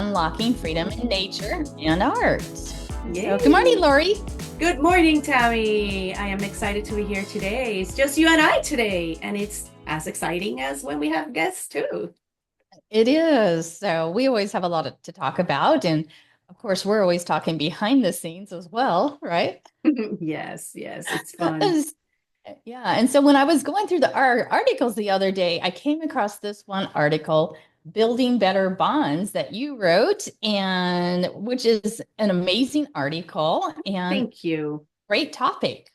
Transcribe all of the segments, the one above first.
Unlocking Freedom in Nature and Art. So, good morning, Yay. Lori. Good morning, Tammy. I am excited to be here today. It's just you and I today, and it's as exciting as when we have guests too. It is. So, we always have a lot to talk about. And of course, we're always talking behind the scenes as well, right? Yes, yes, it's fun. Yeah. And so, when I was going through the articles the other day, I came across this one article, Building Better Bonds, that you wrote, and which is an amazing article and Thank you. great topic.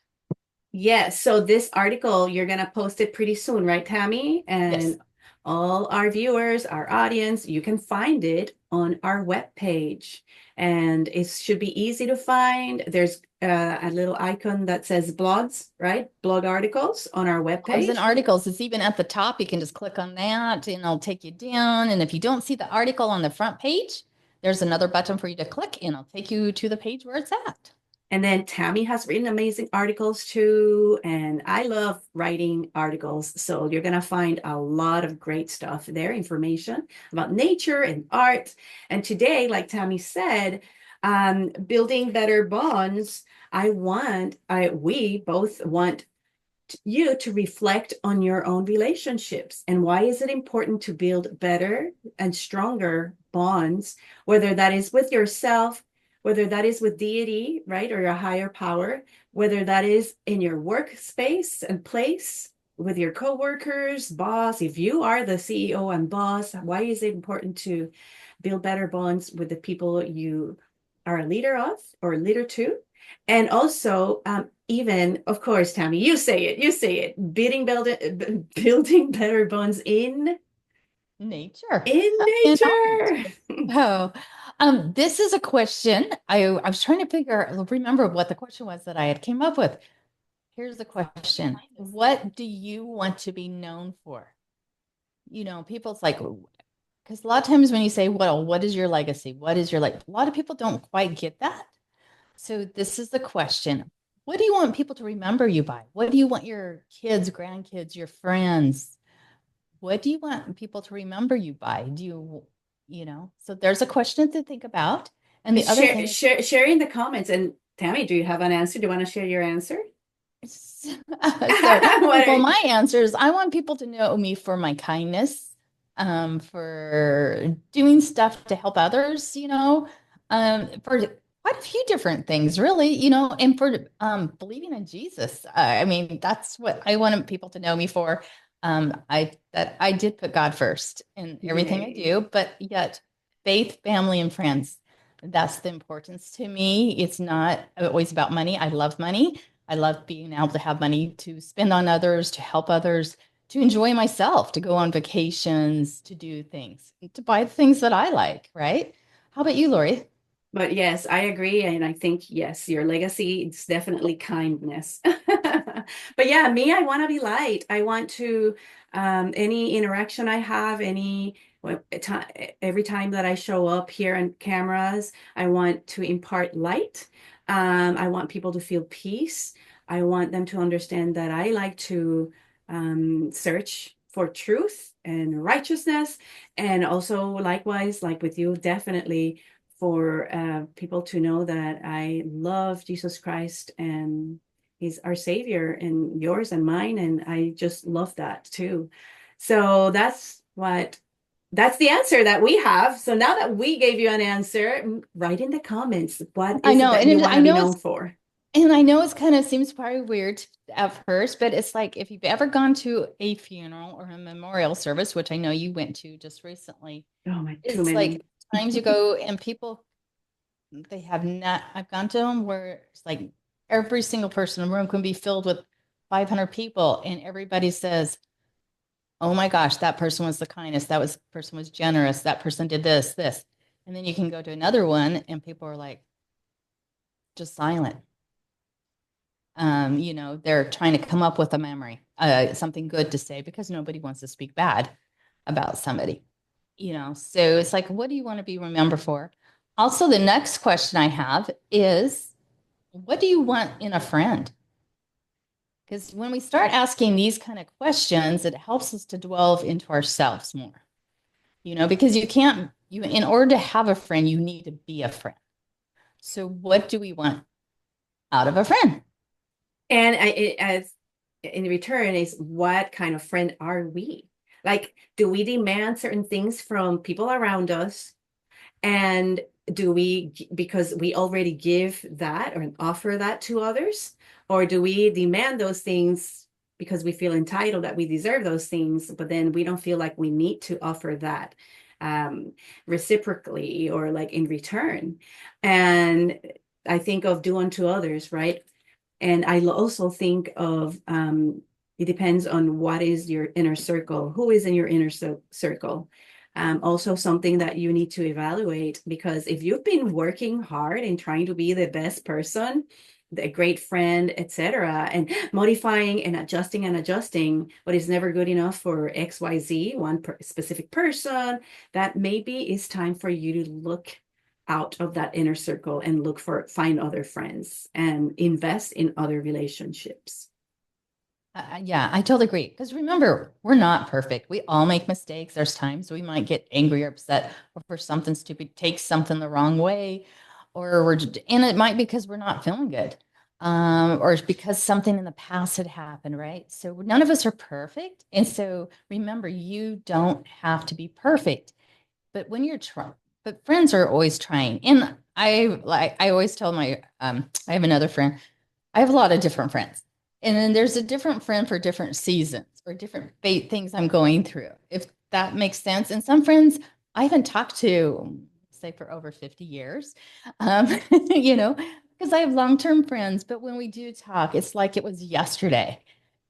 Yes, so this article, you're going to post it pretty soon, right, Tammy? Yes. And all our viewers, our audience, you can find it on our webpage. And it should be easy to find. There's a little icon that says blogs, right? Blog articles on our Blogs and webpage. articles. It's even at the top. You can just click on that and it'll take you down. And if you don't see the article on the front page, there's another button for you to click and it'll take you to the page where it's at. And then Tammy has written amazing articles too. And I love writing articles. So you're going to find a lot of great stuff there, information about nature and art. And today, like Tammy said, building better bonds, we both want you to reflect on your own relationships and why is it important to build better and stronger bonds, whether that is with yourself, whether that is with deity, right, or your higher power, whether that is in your workspace and place with your coworkers, boss. If you are the CEO and boss, why is it important to build better bonds with the people you are a leader of or a leader to? And also, even, of course, Tammy, you say it, building better bonds Nature. in In art. nature. Oh, this is a question. I was trying to remember what the question was that I had came up with. Here's the question. What do you want to be known for? People's like, because a lot of times when you say, well, what is your legacy? What is your like? A lot of people don't quite get that. So this is the question. What do you want people to remember you by? What do you want your kids, grandkids, your friends? What do you want people to remember you by? So there's a question to think about. And the other thing Share in the comments. And Tammy, do you have an answer? Do you want to share your answer? is, What are well, you? my answer is I want people to know me for my kindness, for doing stuff to help others, for quite a few different things, really, and for believing in Jesus. I mean, that's what I want people to know me for. I did put God first in everything I Yay. do, but yet faith, family, and friends. That's the importance to me. It's not always about money. I love money. I love being able to have money to spend on others, to help others, to enjoy myself, to go on vacations, to do things, to buy the things that I like, right? How about you, Lori? But yes, I agree. And I think, yes, your legacy is definitely kindness. But yeah, me, I want to be light. I want to, any interaction I have, every time that I show up here on cameras, I want to impart light. I want people to feel peace. I want them to understand that I like to search for truth and righteousness. And also, likewise, like with you, definitely for people to know that I love Jesus Christ and He's our Savior and yours and mine. And I just love that too. So that's the answer that we have. So now that we gave you an answer, write in the comments what I is it know, that you and want I to be know known it's for? and I know it's kind of seems probably weird at first, but it's like if you've ever gone to a funeral or a memorial service, which I know you went to just recently, Oh my, too it's like many. times you go and people they have not. I've gone to them where it's like every single person in the room can be filled with 500 people, and everybody says, "Oh my gosh, that person was the kindest. Person was generous. That person did this." And then you can go to another one, and people are like just silent. They're trying to come up with a memory, something good to say because nobody wants to speak bad about somebody. So it's like, what do you want to be remembered for? Also, the next question I have is, what do you want in a friend? Because when we start asking these kind of questions, it helps us to delve into ourselves more, because in order to have a friend, you need to be a friend. So what do we want out of a friend? And as in return is what kind of friend are we? Like, do we demand certain things from people around us? And do we, because we already give that or offer that to others? Or do we demand those things because we feel entitled that we deserve those things, but then we don't feel like we need to offer that um, reciprocally or like in return? And I think of do unto others, right? And I also think of it depends on what is your inner circle, who is in your inner circle. Also, something that you need to evaluate because if you've been working hard and trying to be the best person, a great friend, etc., and modifying and adjusting, but it's never good enough for XYZ, one specific person, that maybe it's time for you to look out of that inner circle and look for find other friends and invest in other relationships. Yeah, I totally agree. Because remember, we're not perfect. We all make mistakes. There's times we might get angry or upset over something stupid, take something the wrong way, or and it might be because we're not feeling good, or it's because something in the past had happened, right? So none of us are perfect. And so remember, you don't have to be perfect. But when you're trying, but friends are always trying. And I always tell I have another friend. I have a lot of different friends. And then there's a different friend for different seasons or different things I'm going through, if that makes sense. And some friends I haven't talked to, say, for over 50 years, you know, because I have long term friends. But when we do talk, it's like it was yesterday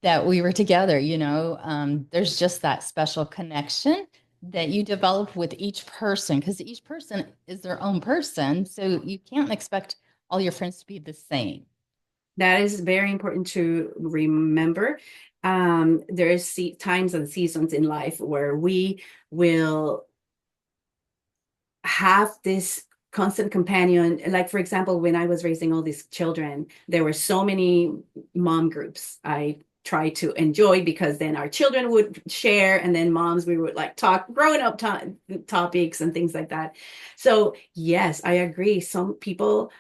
that we were together, there's just that special connection that you develop with each person because each person is their own person. So you can't expect all your friends to be the same. That is very important to remember. There is times and seasons in life where we will have this constant companion. Like, for example, when I was raising all these children, there were so many mom groups I tried to enjoy because then our children would share and then moms we would like talk growing up topics and things like that. So yes, I agree, some people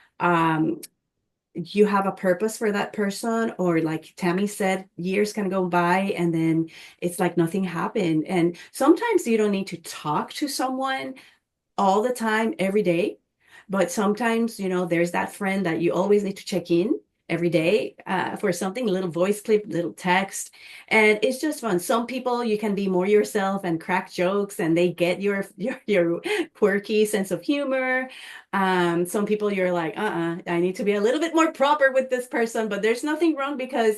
you have a purpose for that person, or like Tammy said, years can go by and then it's like nothing happened. And sometimes you don't need to talk to someone all the time, every day. But sometimes, there's that friend that you always need to check in every day for something, a little voice clip, little text. And it's just fun. Some people you can be more yourself and crack jokes and they get your quirky sense of humor. Some people you're like, I need to be a little bit more proper with this person, but there's nothing wrong because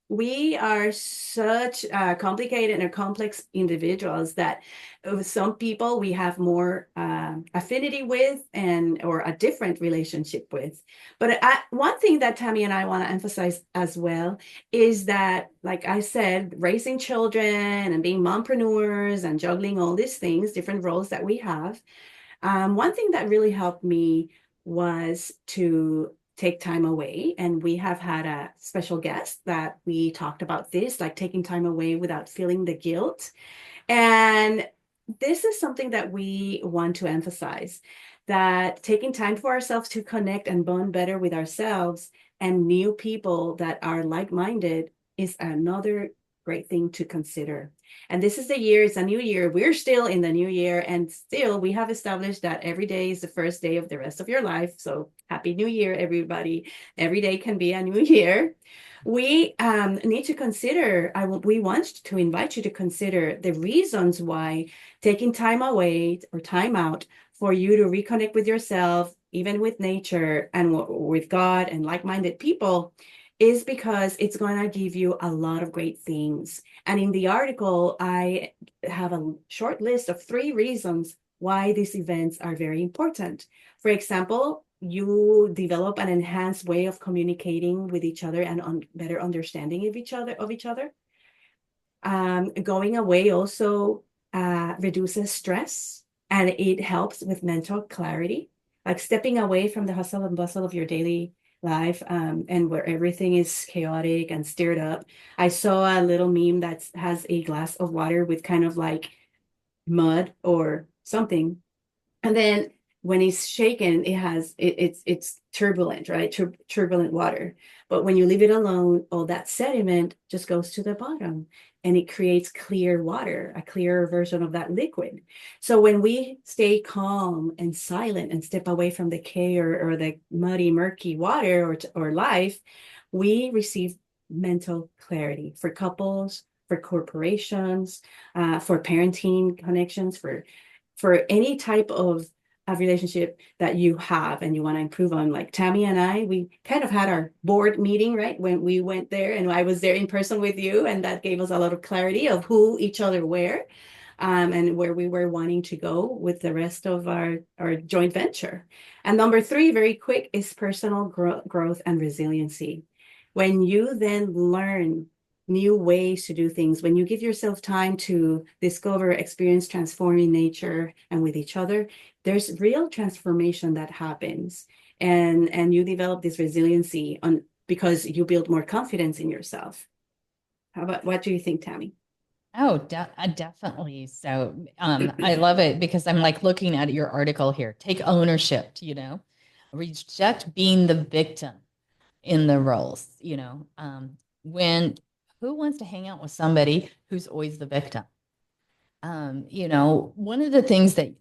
we are such complicated and complex individuals that some people we have more affinity with and or a different relationship with. But one thing that Tammy and I want to emphasize as well is that, like I said, raising children and being mompreneurs and juggling all these things, different roles that we have. One thing that really helped me was to take time away. And we have had a special guest that we talked about this, like taking time away without feeling the guilt. And this is something that we want to emphasize, that taking time for ourselves to connect and bond better with ourselves and new people that are like-minded is another great thing to consider. And this is the year, it's a new year. We're still in the new year, and still we have established that every day is the first day of the rest of your life. So happy new year, everybody. Every day can be a new year. We need to consider, we want to invite you to consider the reasons why taking time away or time out for you to reconnect with yourself, even with nature and with God and like-minded people, is because it's going to give you a lot of great things. And in the article, I have a short list of 3 reasons why these events are very important. For example, you develop an enhanced way of communicating with each other and better understanding of each other. Going away also reduces stress and it helps with mental clarity, like stepping away from the hustle and bustle of your daily life and where everything is chaotic and stirred up. I saw a little meme that has a glass of water with kind of like mud or something And then when it's shaken, it's turbulent, right? Turbulent water. But when you leave it alone, all that sediment just goes to the bottom and it creates clear water, a clearer version of that liquid. So when we stay calm and silent and step away from the or the muddy, murky water or life, we receive mental clarity for couples, for corporations, for parenting connections, for any type of a relationship that you have and you want to improve on. Like Tammy and I, we kind of had our board meeting, right? When we went there and I was there in person with you, and that gave us a lot of clarity of who each other were, and where we were wanting to go with the rest of our joint venture. And number three, very quick, is personal growth and resiliency. When you then learn new ways to do things, when you give yourself time to discover, experience, transform in nature and with each other, there's real transformation that happens. And you develop this resiliency on because you build more confidence in yourself. How about what do you think, Tammy? Oh, definitely. So, I love it because I'm like looking at your article here. Take ownership, reject being the victim in the roles, when who wants to hang out with somebody who's always the victim? One of the things that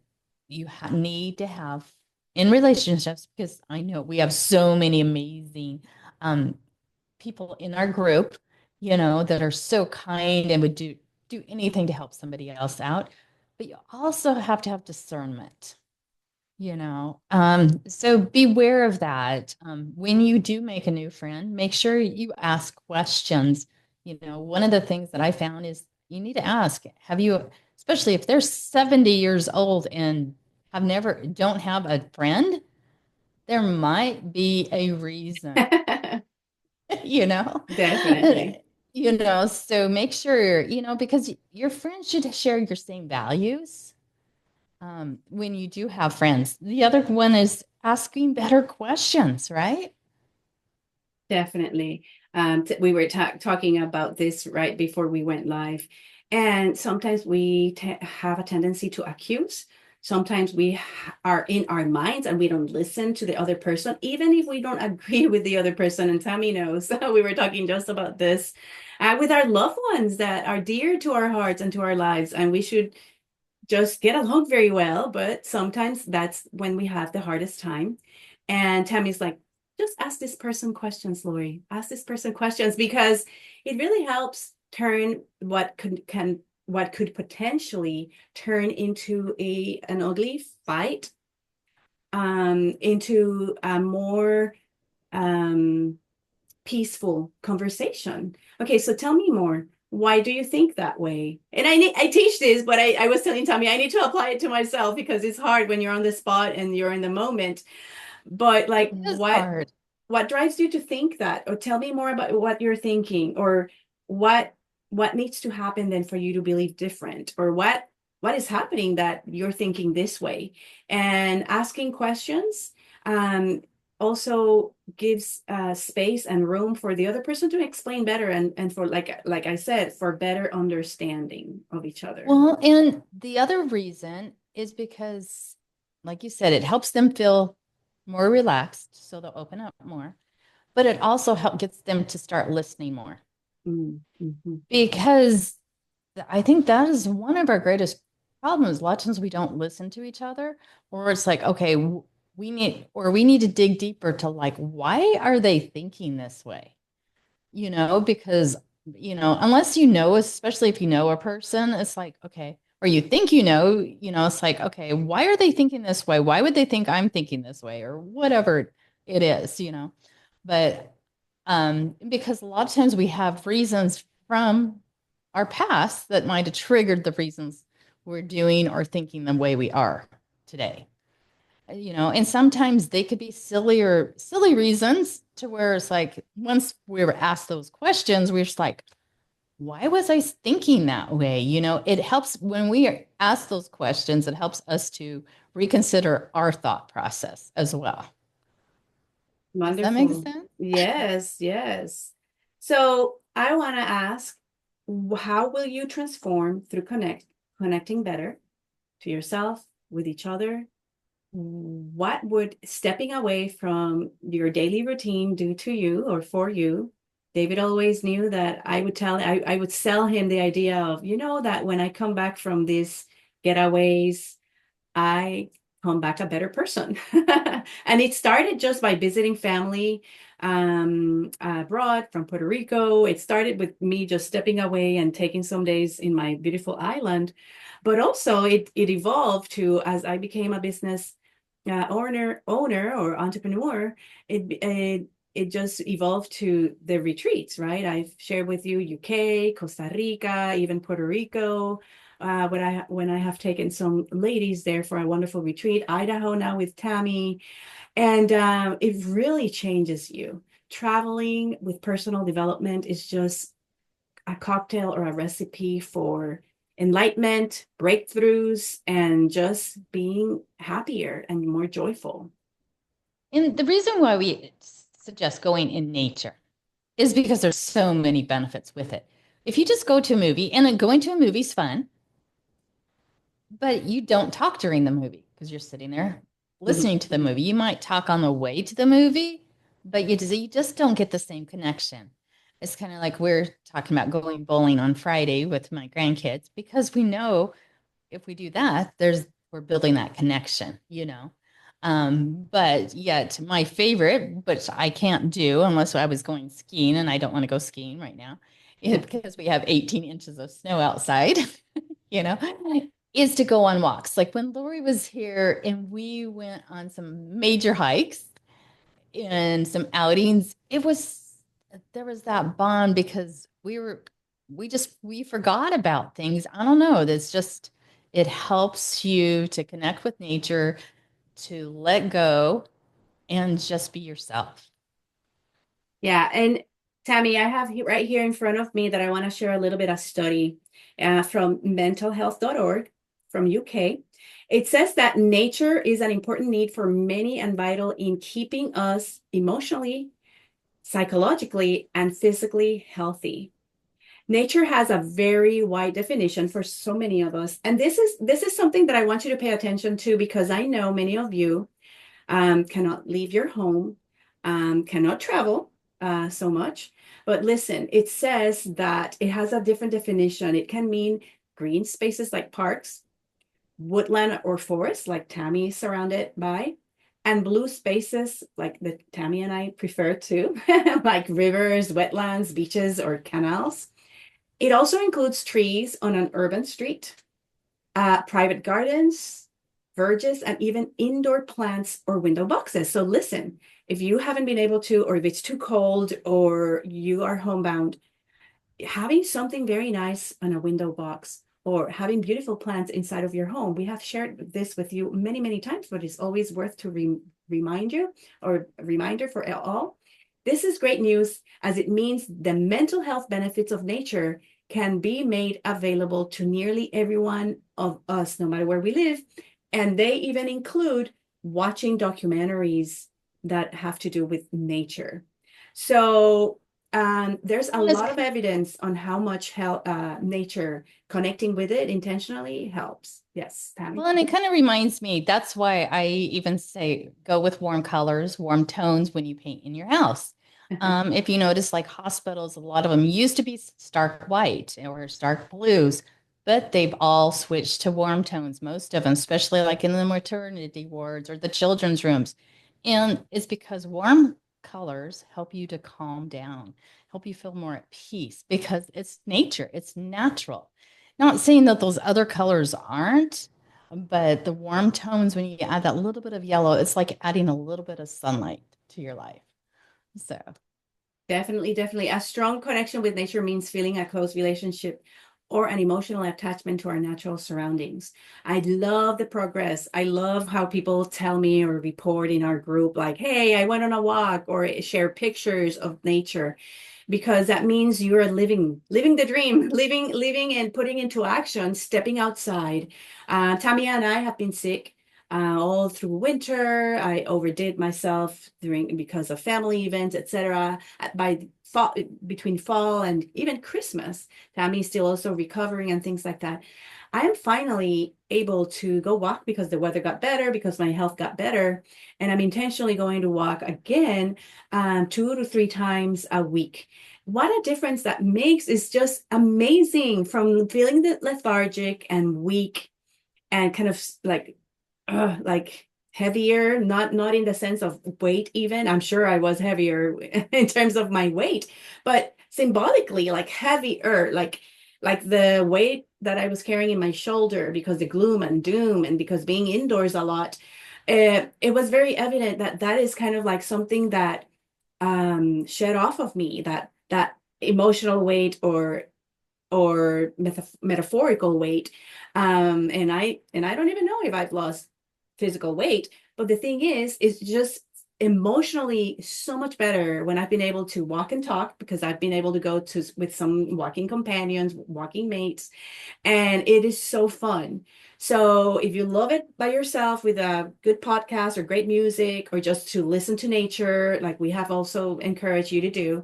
you need to have in relationships, because I know we have so many amazing um, people in our group, that are so kind and would do anything to help somebody else out. But you also have to have discernment, so beware of that. When you do make a new friend, make sure you ask questions. One of the things that I found is you need to ask, have you, especially if they're 70 years old and don't have a friend, there might be a reason, you know? Definitely. So make sure, because your friends should share your same values when you do have friends. The other one is asking better questions, right? Definitely. We were talking about this right before we went live. And sometimes we have a tendency to accuse. Sometimes we are in our minds and we don't listen to the other person, even if we don't agree with the other person. And Tammy knows. We were talking just about this with our loved ones that are dear to our hearts and to our lives. And we should just get along very well, but sometimes that's when we have the hardest time. And Tammy's like, just ask this person questions, Lori. Ask this person questions because it really helps turn what could potentially turn into an ugly fight into a more um peaceful conversation. Okay, so tell me more. Why do you think that way? And I teach this, but I was telling Tommy I need to apply it to myself because it's hard when you're on the spot and you're in the moment. But like It is hard. what drives you to think that? Or tell me more about what you're thinking, or what what needs to happen then for you to believe different, or what is happening that you're thinking this way? And asking questions also gives space and room for the other person to explain better, and for like I said, for better understanding of each other. Well, and the other reason is because, like you said, it helps them feel more relaxed, so they'll open up more. But it also gets them to start listening more Mm-hmm. because I think that is one of our greatest problems. A lot of times we don't listen to each other, or it's like, okay, we need to dig deeper to like, why are they thinking this way? Because, unless especially if you know a person, it's like, okay, or you think, it's like, okay, why are they thinking this way? Why would they think I'm thinking this way or whatever it is? But because a lot of times we have reasons from our past that might have triggered the reasons we're doing or thinking the way we are today. And sometimes they could be silly reasons to where it's like once we were asked those questions, we're just like, why was I thinking that way? It helps when we are asked those questions, it helps us to reconsider our thought process as well. Does that make Wonderful. sense? Yes, yes. So I want to ask, how will you transform through connecting better to yourself, with each other? what would stepping away from your daily routine do to you or for you? David always knew that I would sell him the idea of, that when I come back from these getaways, I come back a better person. And it started just by visiting family abroad from Puerto Rico. It started with me just stepping away and taking some days in my beautiful island. But also it evolved to as I became a business owner or entrepreneur, it just evolved to the retreats, right? I've shared with you UK, Costa Rica, even Puerto Rico, when I have taken some ladies there for a wonderful retreat, Idaho now with Tammy, and it really changes you. Traveling with personal development is just a cocktail or a recipe for enlightenment, breakthroughs, and just being happier and more joyful. And the reason why we suggest going in nature is because there's so many benefits with it. If you just go to a movie, and then going to a movie is fun, but you don't talk during the movie because you're sitting there listening to the movie. You might talk on the way to the movie, but you just don't get the same connection. It's kind of like we're talking about going bowling on Friday with my grandkids because we know if we do that, we're building that connection. But yet my favorite, which I can't do unless I was going skiing, and I don't want to go skiing right now, because we have 18 inches of snow outside, you know, is to go on walks. Like when Lori was here and we went on some major hikes and some outings, there was that bond because we forgot about things. I don't know. It helps you to connect with nature, to let go and just be yourself. Yeah, and Tammy, I have right here in front of me that I want to share a little bit of study from mentalhealth.org from UK. It says that nature is an important need for many and vital in keeping us emotionally, psychologically, and physically healthy. Nature has a very wide definition for so many of us, and this is something that I want you to pay attention to because I know many of you cannot leave your home, cannot travel so much. But listen, it says that it has a different definition. It can mean green spaces like parks, woodland or forest, like Tammy is surrounded by, and blue spaces like the Tammy and I prefer to, like rivers, wetlands, beaches, or canals. It also includes trees on an urban street, private gardens, verges, and even indoor plants or window boxes. So listen, if you haven't been able to, or if it's too cold, or you are homebound, having something very nice on a window box or having beautiful plants inside of your home. We have shared this with you many, many times, but it's always worth to remind you or a reminder for all. This is great news as it means the mental health benefits of nature can be made available to nearly everyone of us, no matter where we live. And they even include watching documentaries that have to do with nature. So there's a And it's lot of evidence on how much nature connecting with it intentionally helps. Yes, Tammy. Well, and it kind of reminds me, that's why I even say go with warm colors, warm tones when you paint in your house. If you notice, like hospitals, a lot of them used to be stark white or stark blues, but they've all switched to warm tones, most of them, especially like in the maternity wards or the children's rooms. And it's because warm colors help you to calm down, help you feel more at peace because it's nature, it's natural. Not saying that those other colors aren't, but the warm tones, when you add that little bit of yellow, it's like adding a little bit of sunlight to your life. So, Definitely, definitely. A strong connection with nature means feeling a close relationship or an emotional attachment to our natural surroundings. I love the progress. I love how people tell me or report in our group, like, hey, I went on a walk or share pictures of nature, because that means you are living the dream, living and putting into action, stepping outside. Tamia and I have been sick all through winter. I overdid myself during because of family events, etc. By fall, between fall and even Christmas, Tammy's still also recovering and things like that. I am finally able to go walk because the weather got better, because my health got better, and I'm intentionally going to walk again 2 to 3 times a week. What a difference that makes is just amazing from feeling that lethargic and weak and kind of like heavier, not in the sense of weight even. I'm sure I was heavier in terms of my weight, but symbolically like heavier, like the weight that I was carrying in my shoulder because the gloom and doom and because being indoors a lot. It was very evident that that is kind of like something that shed off of me, that emotional weight or metaphorical weight. And I don't even know if I've lost physical weight, but the thing is, it's just emotionally so much better when I've been able to walk and talk because I've been able to go to with some walking companions, walking mates, and it is so fun. So if you love it by yourself with a good podcast or great music or just to listen to nature, like we have also encouraged you to do,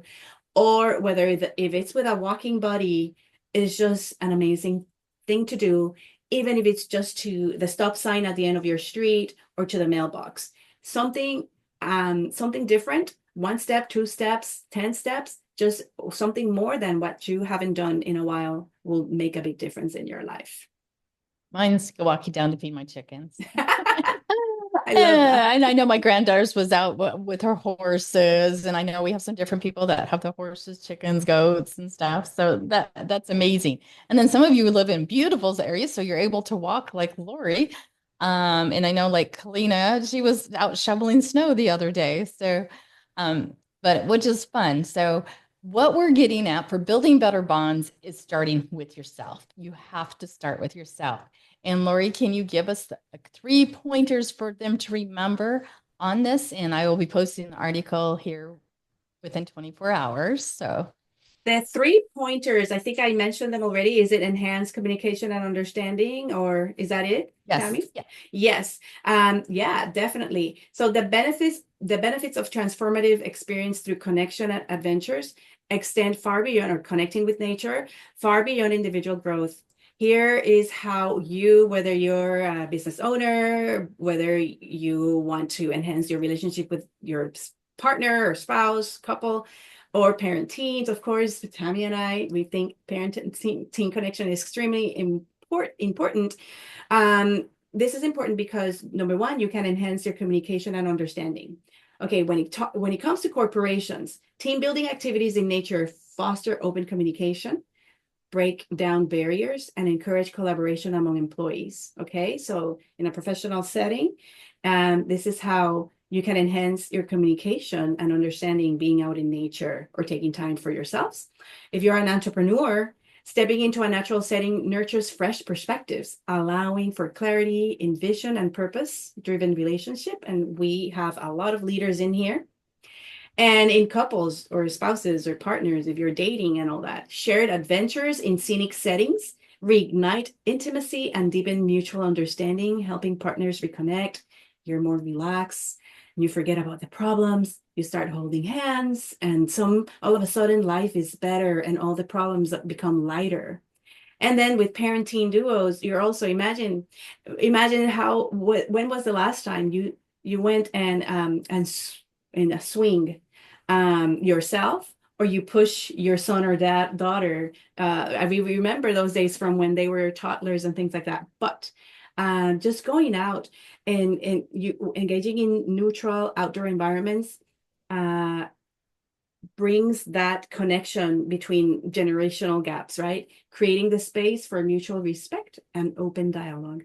or whether if it's with a walking buddy, is just an amazing thing to do, even if it's just to the stop sign at the end of your street or to the mailbox. Something, something different, 1 step, 2 steps, 10 steps, just something more than what you haven't done in a while will make a big difference in your life. Mine's walking down to feed my chickens. I love that. And I know my granddaughter's was out with her horses, and I know we have some different people that have the horses, chickens, goats, and stuff. So that's amazing. And then some of you live in beautiful areas, so you're able to walk like Lori. And I know like Kalina, she was out shoveling snow the other day. So, but which is fun. So what we're getting at for building better bonds is starting with yourself. You have to start with yourself. And Lori, can you give us 3 pointers for them to remember on this? And I will be posting the article here within 24 hours. So, The 3 pointers, I think I mentioned them already. Is it enhanced communication and understanding, or is that it, yes. Tammy? Yeah. Yes. Yeah, definitely. So the benefits of transformative experience through connection and adventures extend far beyond or connecting with nature, far beyond individual growth. Here is how you, whether you're a business owner, whether you want to enhance your relationship with your partner or spouse, couple, or parent teens, of course. Tammy and I, we think parent and teen connection is extremely important. This is important because number one, you can enhance your communication and understanding. Okay, when it comes to corporations, team building activities in nature foster open communication, break down barriers, and encourage collaboration among employees. Okay, so in a professional setting, this is how you can enhance your communication and understanding being out in nature or taking time for yourselves. If you're an entrepreneur, stepping into a natural setting nurtures fresh perspectives, allowing for clarity in vision and purpose-driven relationship. And we have a lot of leaders in here. And in couples or spouses or partners, if you're dating and all that, shared adventures in scenic settings reignite intimacy and deepen mutual understanding, helping partners reconnect. You're more relaxed. You forget about the problems. You start holding hands, and all of a sudden life is better and all the problems become lighter. And then with parenting duos, you're also imagine how when was the last time you went and in a swing yourself, or you push your son or daughter. I mean, we remember those days from when they were toddlers and things like that. But just going out and you engaging in neutral outdoor environments uh, brings that connection between generational gaps, right? Creating the space for mutual respect and open dialogue.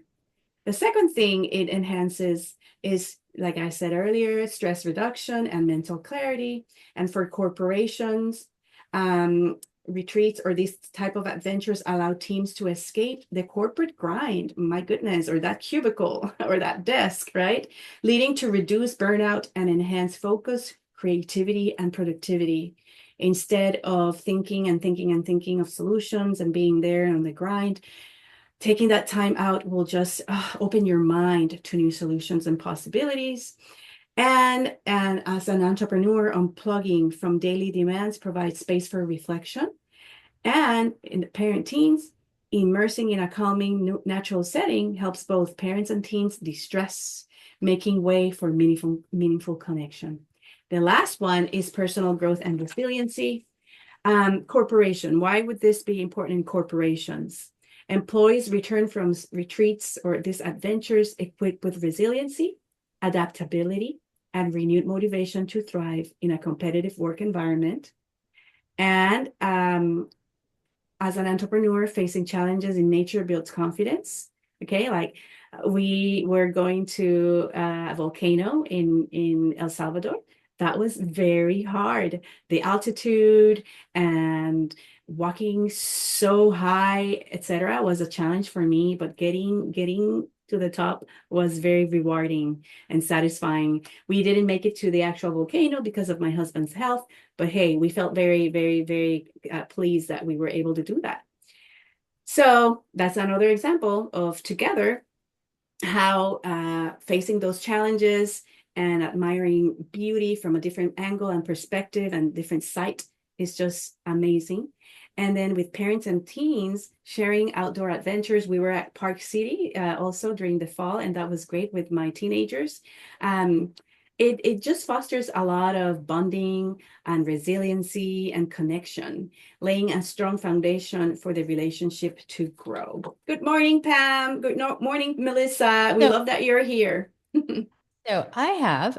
The second thing it enhances is, like I said earlier, stress reduction and mental clarity. And for corporations, retreats or these type of adventures allow teams to escape the corporate grind, my goodness, or that cubicle or that desk, right? Leading to reduced burnout and enhanced focus, creativity, and productivity. Instead of thinking and thinking and thinking of solutions and being there on the grind, Taking that time out will just open your mind to new solutions and possibilities. And as an entrepreneur, unplugging from daily demands provides space for reflection. And in the parent teens, immersing in a calming, natural setting helps both parents and teens de-stress, making way for meaningful connection. The last one is personal growth and resiliency. Corporation. Why would this be important in corporations? Employees return from retreats or these adventures equipped with resiliency, adaptability, and renewed motivation to thrive in a competitive work environment. And as an entrepreneur, facing challenges in nature builds confidence. Okay, like we were going to a volcano in El Salvador. That was very hard. The altitude and walking so high, etc., was a challenge for me. But getting to the top was very rewarding and satisfying. We didn't make it to the actual volcano because of my husband's health, but hey, we felt very, very, very pleased that we were able to do that. So that's another example of together how facing those challenges and admiring beauty from a different angle and perspective and different sight is just amazing. And then with parents and teens sharing outdoor adventures, we were at Park City also during the fall, and that was great with my teenagers. Um, it just fosters a lot of bonding and resiliency and connection, laying a strong foundation for the relationship to grow. Good morning, Pam. Good morning, Melissa. We So, love that you're here. so I have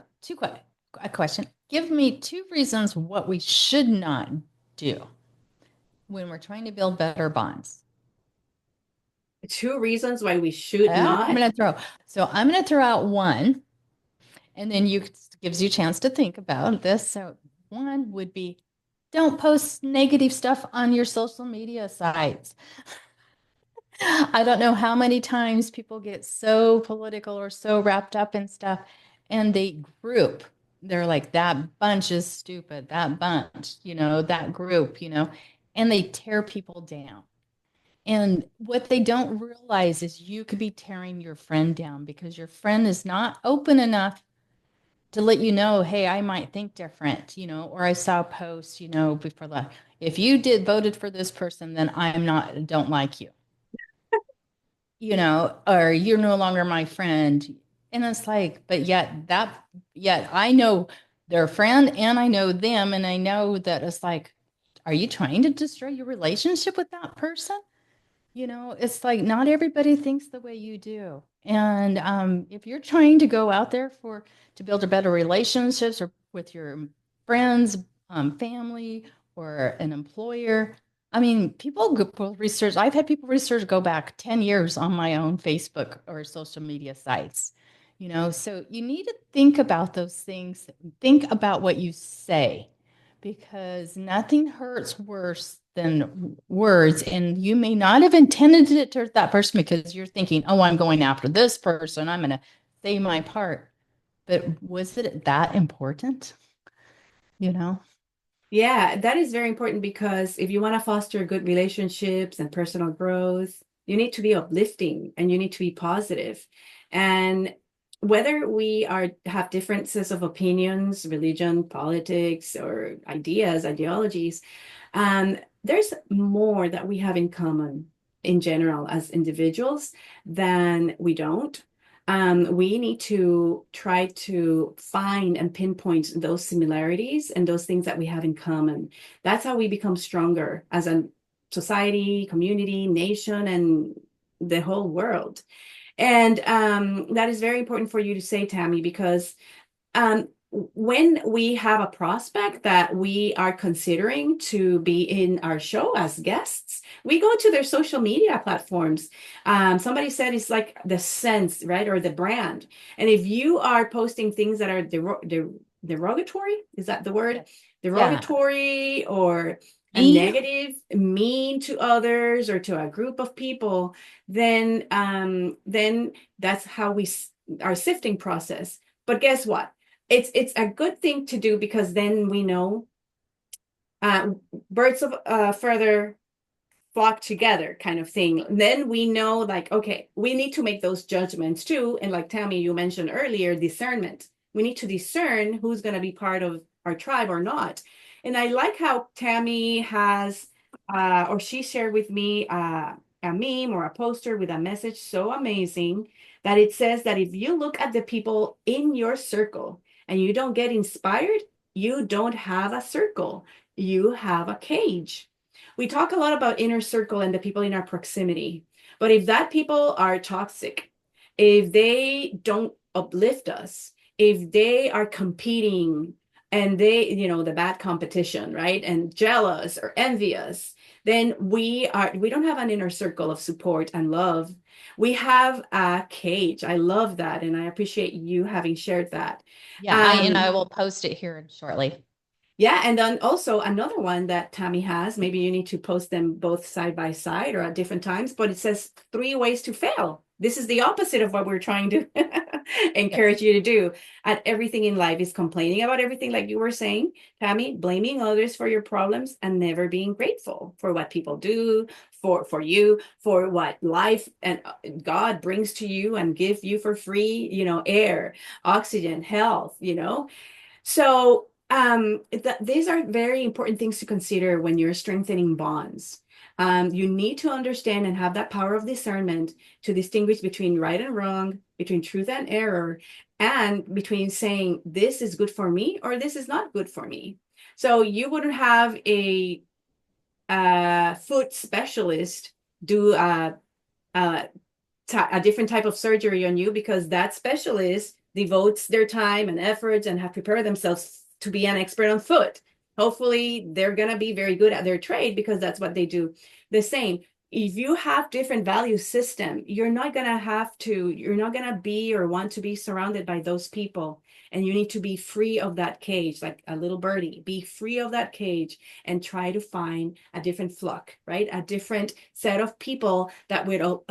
a question. Give me two reasons what we should not do when we're trying to build better bonds. Two reasons why we should I'm not. going to throw. So I'm going to throw out one, and then you gives you a chance to think about this. So one would be, don't post negative stuff on your social media sites. I don't know how many times people get so political or so wrapped up in stuff and they group. They're like, that bunch is stupid, that bunch, that group, and they tear people down. And what they don't realize is you could be tearing your friend down because your friend is not open enough to let you know, hey, I might think different, or I saw a post, before that. If you did voted for this person, then don't like you, or you're no longer my friend. And it's like, but yet I know their friend and I know them. And I know that it's like, are you trying to destroy your relationship with that person? It's like not everybody thinks the way you do. And if you're trying to go out there to build a better relationships or with your friends, family, or an employer, I mean, people go research. I've had people research go back 10 years on my own Facebook or social media sites. So you need to think about those things. Think about what you say because nothing hurts worse than words. And you may not have intended it to that person because you're thinking, oh, I'm going after this person. I'm going to say my part. But was it that important? You know? Yeah, that is very important because if you want to foster good relationships and personal growth, you need to be uplifting and you need to be positive. And whether we are have differences of opinions, religion, politics, or ideologies, there's more that we have in common in general as individuals than we don't. We need to try to find and pinpoint those similarities and those things that we have in common. That's how we become stronger as a society, community, nation, and the whole world. And that is very important for you to say, Tammy, because when we have a prospect that we are considering to be in our show as guests, we go to their social media platforms. Somebody said it's like the sense, right? Or the brand. And if you are posting things that are derogatory, is that the word? Yeah. Derogatory or a Mean. negative, mean to others or to a group of people, then that's how our sifting process. But guess what? It's a good thing to do because then we know uh, birds of further flock together kind of thing. Then we know, like, okay, we need to make those judgments too. And like Tammy, you mentioned earlier, discernment. We need to discern who's going to be part of our tribe or not. And I like how Tammy has, or she shared with me a meme or a poster with a message so amazing that it says that if you look at the people in your circle and you don't get inspired, you don't have a circle, you have a cage. We talk a lot about inner circle and the people in our proximity, but if that people are toxic, if they don't uplift us, if they are competing and they, the bad competition, right? And jealous or envious, then we don't have an inner circle of support and love. We have a cage. I love that. And I appreciate you having shared that. Yeah, I Um, will post it here shortly. yeah, and then also another one that Tammy has, maybe you need to post them both side by side or at different times, but it says 3 ways to fail. This is the opposite of what we're trying to Yes. encourage you to do. And everything in life is complaining about everything, like you were saying, Tammy, blaming others for your problems and never being grateful for what people do, for you, for what life and God brings to you and give you for free, air, oxygen, health. So these are very important things to consider when you're strengthening bonds. You need to understand and have that power of discernment to distinguish between right and wrong, between truth and error, and between saying this is good for me or this is not good for me. So you wouldn't have a foot specialist do a a different type of surgery on you because that specialist devotes their time and efforts and have prepared themselves to be an expert on foot. Hopefully, they're going to be very good at their trade because that's what they do. The same. If you have different value system, you're not going to be or want to be surrounded by those people. And you need to be free of that cage, like a little birdie, be free of that cage and try to find a different flock, right? A different set of people that will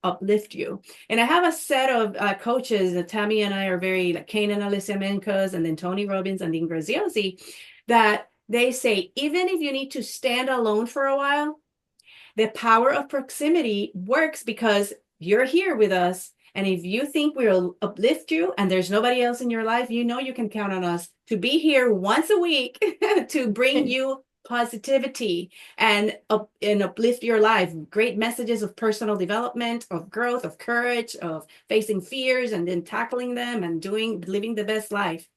uplift you. And I have a set of coaches. Tammy and I are very like Kane and Alicia Mencos, and then Tony Robbins and Dean Graziosi, that they say even if you need to stand alone for a while, the power of proximity works because you're here with us. And if you think we'll uplift you and there's nobody else in your life, you can count on us to be here once a week to bring you positivity and uplift your life. Great messages of personal development, of growth, of courage, of facing fears and then tackling them and living the best life.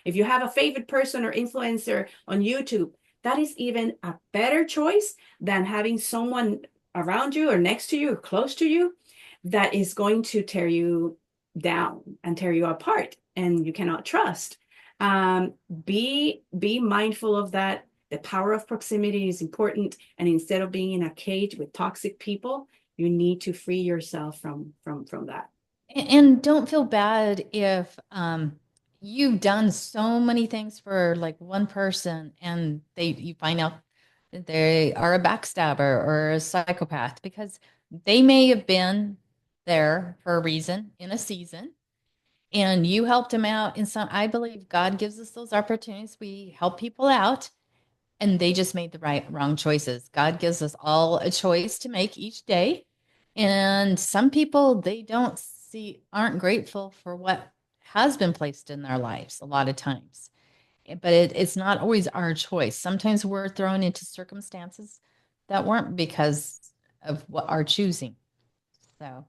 If you have a favorite person or influencer on YouTube, that is even a better choice than having someone around you or next to you or close to you that is going to tear you down and tear you apart and you cannot trust. Be mindful of that. The power of proximity is important. And instead of being in a cage with toxic people, you need to free yourself from that. And don't feel bad if you've done so many things for like one person and you find out that they are a backstabber or a psychopath because they may have been there for a reason in a season and you helped them out in some. I believe God gives us those opportunities. We help people out and they just made the wrong choices. God gives us all a choice to make each day. And some people they don't see aren't grateful for what has been placed in their lives a lot of times. But it's not always our choice. Sometimes we're thrown into circumstances that weren't because of what our choosing. So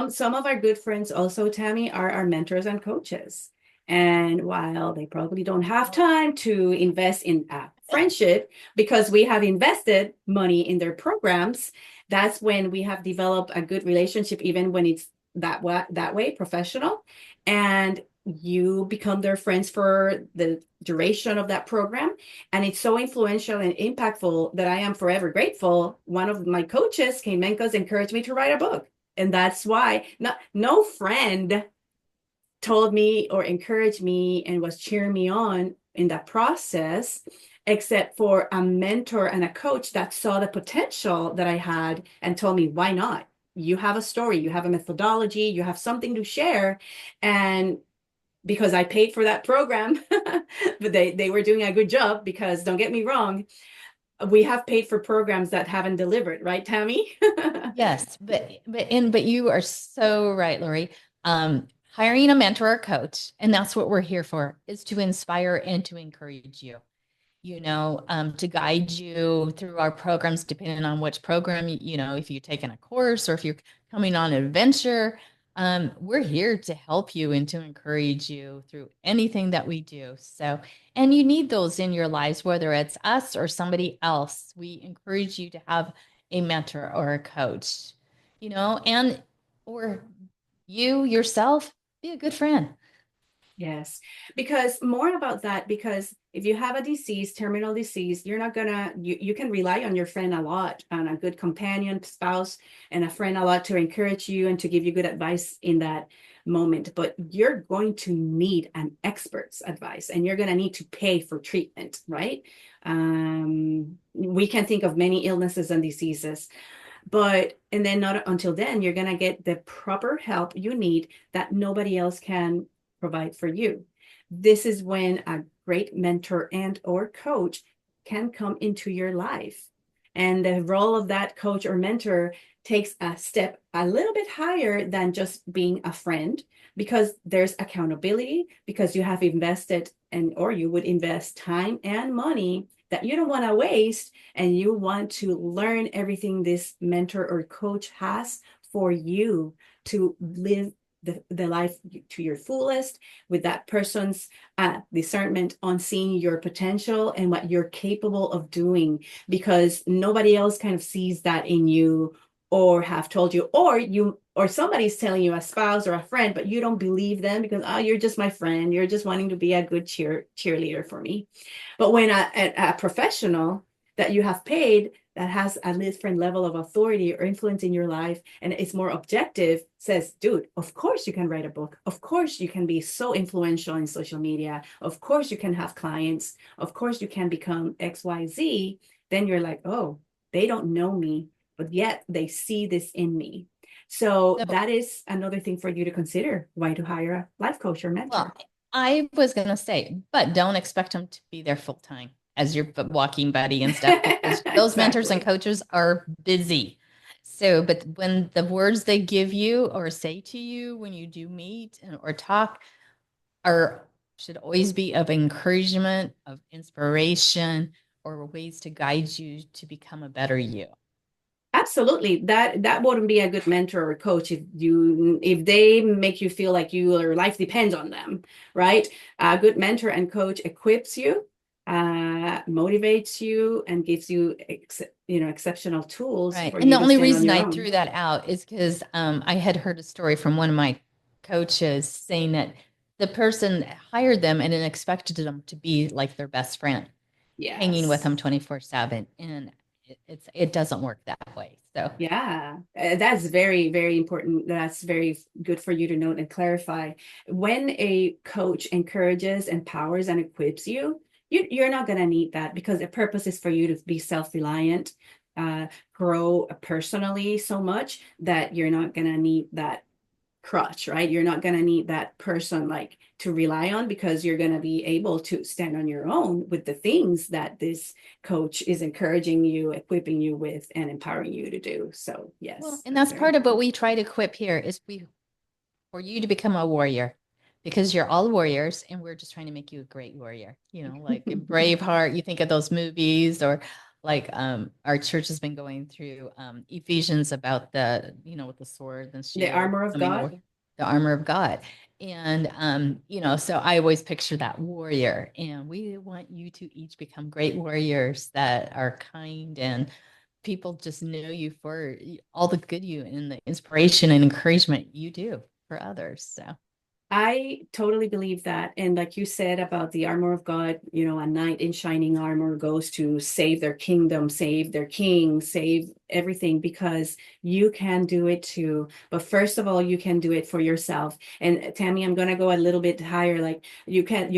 Some of our good friends also, Tammy, are our mentors and coaches. And while they probably don't have time to invest in a friendship because we have invested money in their programs, that's when we have developed a good relationship, even when it's that way professional. And you become their friends for the duration of that program. And it's so influential and impactful that I am forever grateful. One of my coaches, Kay Menkos, encouraged me to write a book. And that's why no friend told me or encouraged me and was cheering me on in that process, except for a mentor and a coach that saw the potential that I had and told me, why not? You have a story, you have a methodology, you have something to share. And because I paid for that program, but they were doing a good job because don't get me wrong, we have paid for programs that haven't delivered, right, Tammy? Yes, but you are so right, Lori. Hiring a mentor or coach, and that's what we're here for, is to inspire and to encourage you. To guide you through our programs, depending on which program, if you're taking a course or if you're coming on an adventure, we're here to help you and to encourage you through anything that we do. So, and you need those in your lives, whether it's us or somebody else. We encourage you to have a mentor or a coach, and or you yourself be a good friend. Yes, because more about that, because if you have a disease, terminal disease, you're not gonna, you can rely on your friend a lot, on a good companion, spouse, and a friend a lot to encourage you and to give you good advice in that moment. But you're going to need an expert's advice and you're gonna need to pay for treatment, right? We can think of many illnesses and diseases, but and then not until then you're going to get the proper help you need that nobody else can provide for you. This is when a great mentor and or coach can come into your life, and the role of that coach or mentor takes a step a little bit higher than just being a friend, because there's accountability, because you have invested and or you would invest time and money that you don't want to waste, and you want to learn everything this mentor or coach has for you to live the life to your fullest, with that person's discernment on seeing your potential and what you're capable of doing, because nobody else kind of sees that in you, or have told you, or somebody's telling you, a spouse or a friend, but you don't believe them because, oh, you're just my friend, you're just wanting to be a good cheerleader for me. But when a professional that you have paid, that has a different level of authority or influence in your life and it's more objective, says, dude, of course you can write a book. Of course you can be so influential in social media. Of course you can have clients. Of course you can become XYZ. Then you're like, oh, they don't know me, but yet they see this in me. So So, that is another thing for you to consider, why to hire a life coach or well, mentor. I was going to say, but don't expect them to be there full time as your walking buddy and stuff, because those mentors and Exactly. coaches are busy. So, but when the words they give you or say to you when you do meet or talk are should always be of encouragement, of inspiration, or ways to guide you to become a better you. Absolutely. That wouldn't be a good mentor or coach if they make you feel like your life depends on them, right? A good mentor and coach equips you, motivates you, and gives you exceptional tools Right. for And you the to only stand on reason your I own. threw that out is because I had heard a story from one of my coaches saying that the person hired them and then expected them to be like their best friend, hanging with Yes. them 24/7. And it doesn't work that way. So, Yeah, that's very, very important. That's very good for you to note and clarify. When a coach encourages, empowers, and equips you, you're not going to need that, because the purpose is for you to be self-reliant, grow personally so much that you're not going to need that crutch, right? You're not going to need that person like to rely on, because you're going to be able to stand on your own with the things that this coach is encouraging you, equipping you with, and empowering you to do. So, well, yes, and that's that's very part of what important. we try to equip here is we for you to become a warrior, because you're all warriors and we're just trying to make you a great warrior. Like in Braveheart, you think of those movies, or like our church has been going through Ephesians about the, with the sword and The shield armor of coming God. over the armor of God. And so I always picture that warrior, and we want you to each become great warriors that are kind, and people just know you for all the good you and the inspiration and encouragement you do for others. So, I totally believe that. And like you said about the armor of God, a knight in shining armor goes to save their kingdom, save their king, save everything, because you can do it too. But first of all, you can do it for yourself. And Tammy, I'm gonna go a little bit higher. Like you can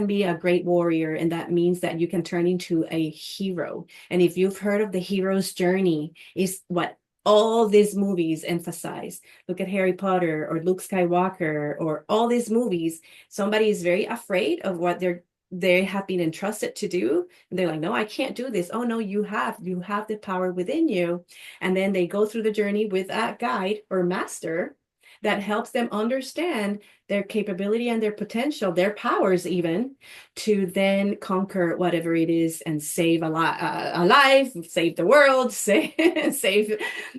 be a great warrior, and that means that you can turn into a hero. And if you've heard of the hero's journey, is what all these movies emphasize. Look at Harry Potter or Luke Skywalker or all these movies. Somebody is very afraid of what they're they have been entrusted to do. And they're like, no, I can't do this. Oh no, you have the power within you. And then they go through the journey with a guide or master that helps them understand their capability and their potential, their powers even, to then conquer whatever it is and save a life, save the world, save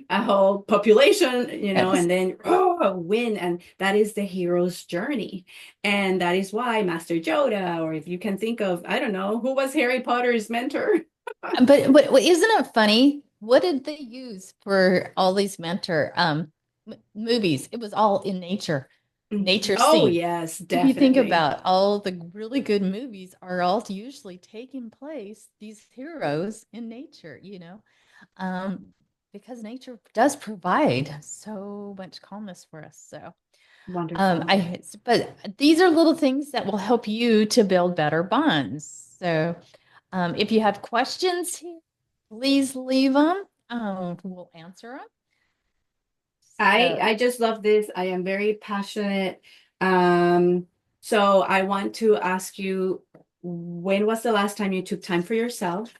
a whole population, Yes. and then win. And that is the hero's journey. And that is why Master Yoda, or if you can think of, I don't know, who was Harry Potter's mentor? But isn't it funny? What did they use for all these mentor movies? It was all in nature, nature Oh, scene. yes, If you think definitely. about all the really good movies are all usually taking place, these heroes in nature, um, because nature does provide so much calmness for us. So, Wonderful. but these are little things that will help you to build better bonds. So, if you have questions here, please leave them. We'll answer them. So, I just love this. I am very passionate. Um, so I want to ask you, when was the last time you took time for yourself?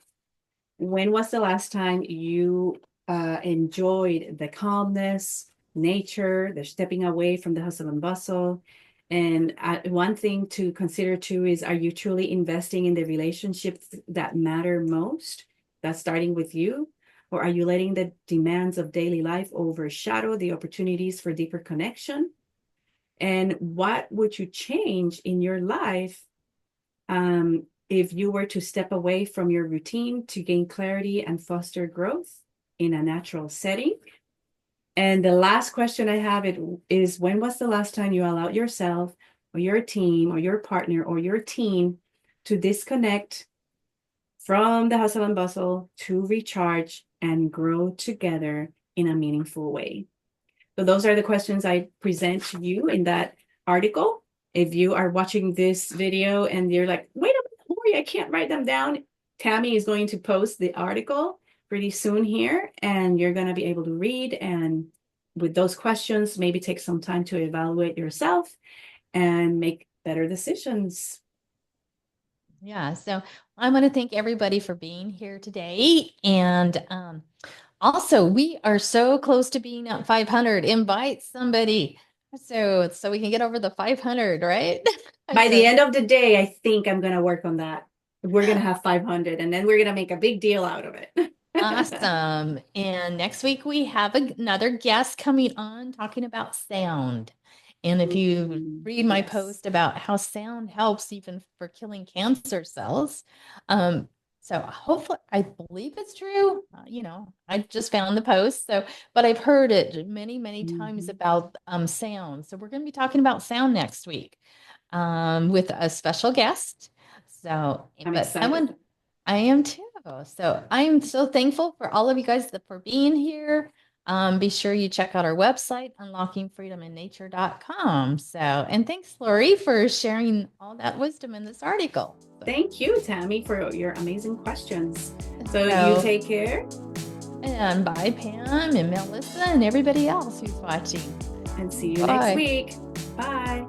When was the last time you enjoyed the calmness, nature, the stepping away from the hustle and bustle? And one thing to consider too is, are you truly investing in the relationships that matter most? That's starting with you. Or are you letting the demands of daily life overshadow the opportunities for deeper connection? And what would you change in your life if you were to step away from your routine to gain clarity and foster growth in a natural setting? And the last question I have is, when was the last time you allowed yourself or your team or your partner or your team to disconnect from the hustle and bustle to recharge and grow together in a meaningful way? So those are the questions I present to you in that article. If you are watching this video and you're like, wait a minute, Lori, I can't write them down, Tammy is going to post the article pretty soon here, and you're going to be able to read. And with those questions, maybe take some time to evaluate yourself and make better decisions. yeah. So I want to thank everybody for being here today. And also, we are so close to being at 500. Invite somebody so we can get over the 500, right? By the So end of the day, I think I'm going to work on that. We're going to have 500, and then we're going to make a big deal out of it. awesome. And next week we have another guest coming on talking about sound. And if you read my Yes. post about how sound helps even for killing cancer cells, um, so hopefully, I believe it's true. I just found the post. So, but I've heard it many, many times Mhm. about sound. So we're going to be talking about sound next week with a special guest. So, I'm but excited. I am too. So I'm so thankful for all of you guys for being here. Be sure you check out our website, unlockingfreedominnature.com. So, and thanks, Lori, for sharing all that wisdom in this article. Thank you, Tammy, for your amazing questions. So you So, take care and bye, Pam and Melissa and everybody else who's watching. and see you next Bye. week. Bye.